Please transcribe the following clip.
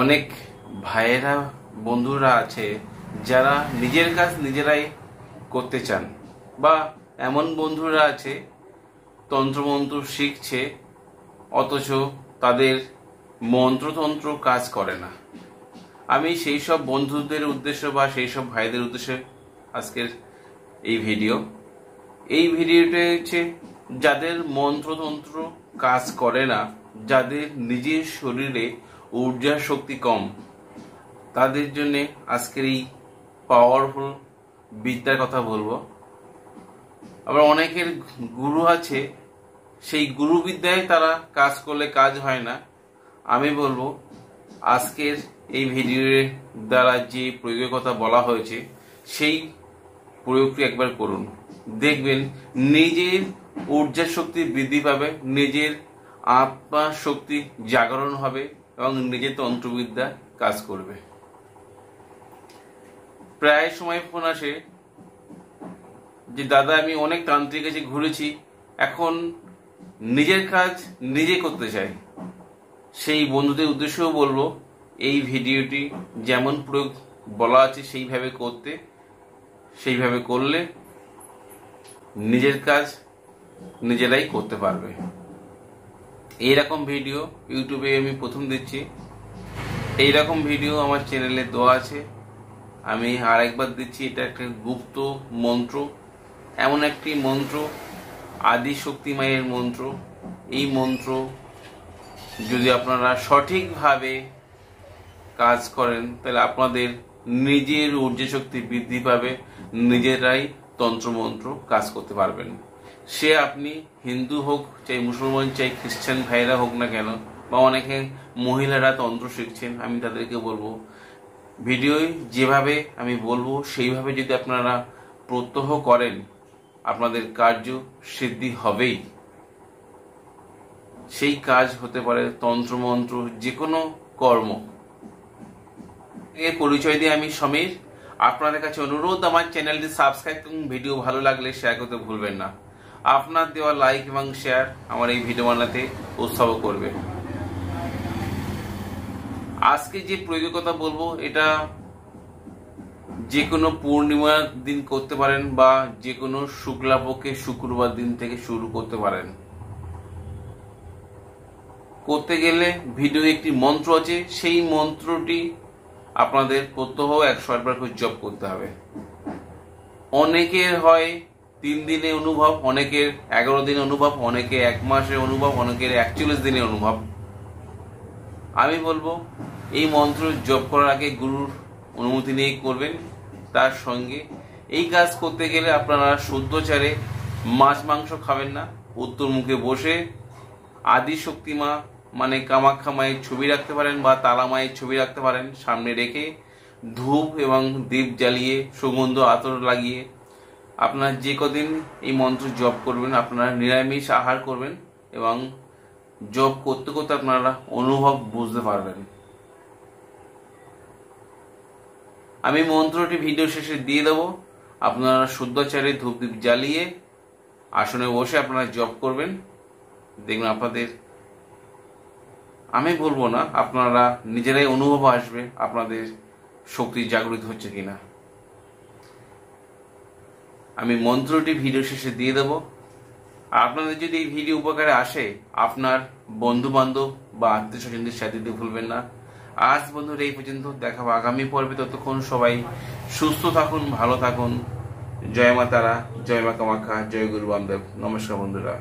অনেক ভাইয়েরা বন্ধুরা আছে যারা নিজের কাজ নিজেরাই করতে চান, বা এমন বন্ধুরা আছে তন্ত্রমন্ত্র শিখছে অথচ তাদের মন্ত্রতন্ত্র কাজ করে না। আমি সেই সব বন্ধুদের উদ্দেশ্য বা সেই সব ভাইদের উদ্দেশ্যে আজকের এই ভিডিওটা হচ্ছে যাদের মন্ত্রতন্ত্র কাজ করে না, যাদের নিজের শরীরে ঊর্জা শক্তি কম, তাদের জন্য আজকের এই পাওয়ারফুল বিদ্যার কথা বলবো। আবার অনেকের গুরু আছে, সেই গুরু বিদ্যায় তারা কাজ করলে কাজ হয় না। আমি বলবো আজকের এই ভিডিওর দ্বারা যে প্রয়োগের কথা বলা হয়েছে সেই প্রয়োগটি একবার করুন, দেখবেন নিজের ঊর্জা শক্তি বৃদ্ধি পাবে, নিজের আত্মা শক্তি জাগরণ হবে এবং নিজের তন্ত্রবিদ্যা কাজ করবে। প্রায় সময় ফোন আসে যে দাদা আমি অনেক তান্ত্রিক কাছে ঘুরেছি, এখন নিজের কাজ নিজে করতে চাই। সেই বন্ধুদের উদ্দেশ্যেও বলবো এই ভিডিওটি যেমন প্রয়োগ বলা আছে সেইভাবে করলে নিজের কাজ নিজেরাই করতে পারবে। এইরকম ভিডিও ইউটিউবে আমি প্রথম দিচ্ছি। এইরকম ভিডিও আমার চ্যানেলে দেওয়া আছে, আমি আরেকবার দিচ্ছি। এটা একটা গুপ্ত মন্ত্র, এমন একটি মন্ত্র, আদি শক্তি মায়ের মন্ত্র। এই মন্ত্র যদি আপনারা সঠিকভাবে কাজ করেন তাহলে আপনাদের নিজের ঊর্জা শক্তি বৃদ্ধি পাবে, নিজেরাই তন্ত্রমন্ত্র কাজ করতে পারবেন। সে আপনি হিন্দু হোক, চাই মুসলমান, চাই খ্রিস্টান ভাইরা হোক না কেন, বা অনেকে মহিলারা তন্ত্র শিখছেন, আমি তাদেরকে বলবো ভিডিওয় যেভাবে আমি বলবো সেইভাবে যদি আপনারা প্রত্যহ করেন আপনাদের কার্য সিদ্ধি হবেই। সেই কাজ হতে পারে তন্ত্রমন্ত্র, যে কোনো কর্ম। এর পরিচয় দিয়ে আমি সমীর। আপনাদের কাছে অনুরোধ আমার চ্যানেলটি সাবস্ক্রাইব করুন, ভিডিও ভালো লাগলে শেয়ার করতে ভুলবেন না। আপনার দেওয়া লাইক এবং শেয়ার আমার এই ভিডিও বানাতে উৎসাহ করবে। আজকে যে প্রয়োগের কথা বলবো এটা যে কোনো পূর্ণিমার দিন করতে পারেন, বা যে কোনো শুক্লাপক্ষে শুক্রবার দিন থেকে শুরু করতে পারেন। করতে গেলে ভিডিও একটি মন্ত্র আছে, সেই মন্ত্রটি আপনাদের প্রত্যহ 108 বার করে জপ করতে হবে। অনেকের হয় 3 দিনে অনুভব, অনেকের 11 দিনে অনুভব, অনেকে 1 মাসে অনুভব, অনেকের 41 দিনে অনুভব। আমি বলবো এই মন্ত্র জপ করার আগে গুরুর অনুমতি নিয়ে করবেন। তার সঙ্গে এই কাজ করতে গেলে আপনারা শুদ্ধচারে মাছ মাংস খাবেন না। উত্তর মুখে বসে আদি শক্তি মা মানে কামাখ্যা মায়ের ছবি রাখতে পারেন, বা তারা মায়ের ছবি রাখতে পারেন, সামনে রেখে ধূপ এবং দীপ জ্বালিয়ে সুগন্ধ আতর লাগিয়ে আপনারা যে কদিন এই মন্ত্র জপ করবেন আপনারা নিরামিষ আহার করবেন, এবং জপ করতে করতে আপনারা অনুভব বুঝতে পারবেন। আমি মন্ত্রটি ভিডিও শেষে দিয়ে দেবো। আপনারা শুদ্ধাচারে ধূপ দীপ জ্বালিয়ে আসনে বসে আপনারা জপ করবেন, দেখবেন আপনাদের, আমি বলবো না, আপনারা নিজেরাই অনুভব আসবে আপনাদের শক্তি জাগরিত হচ্ছে কিনা। আমি মন্ত্রটি ভিডিও শেষে দিয়ে দেব। আপনাদের যদি এই ভিডিও উপকারে আসে আপনার বন্ধু বান্ধব বা আত্মীয় স্বজনদের সাথে দিতে ভুলবেন না। আজ বন্ধুরা এই পর্যন্ত, দেখাবো আগামী পর্বে। ততক্ষণ সবাই সুস্থ থাকুন, ভালো থাকুন। জয় মা তারা, জয় মা কামাখ্যা, জয় গুরু বামদেব। নমস্কার বন্ধুরা।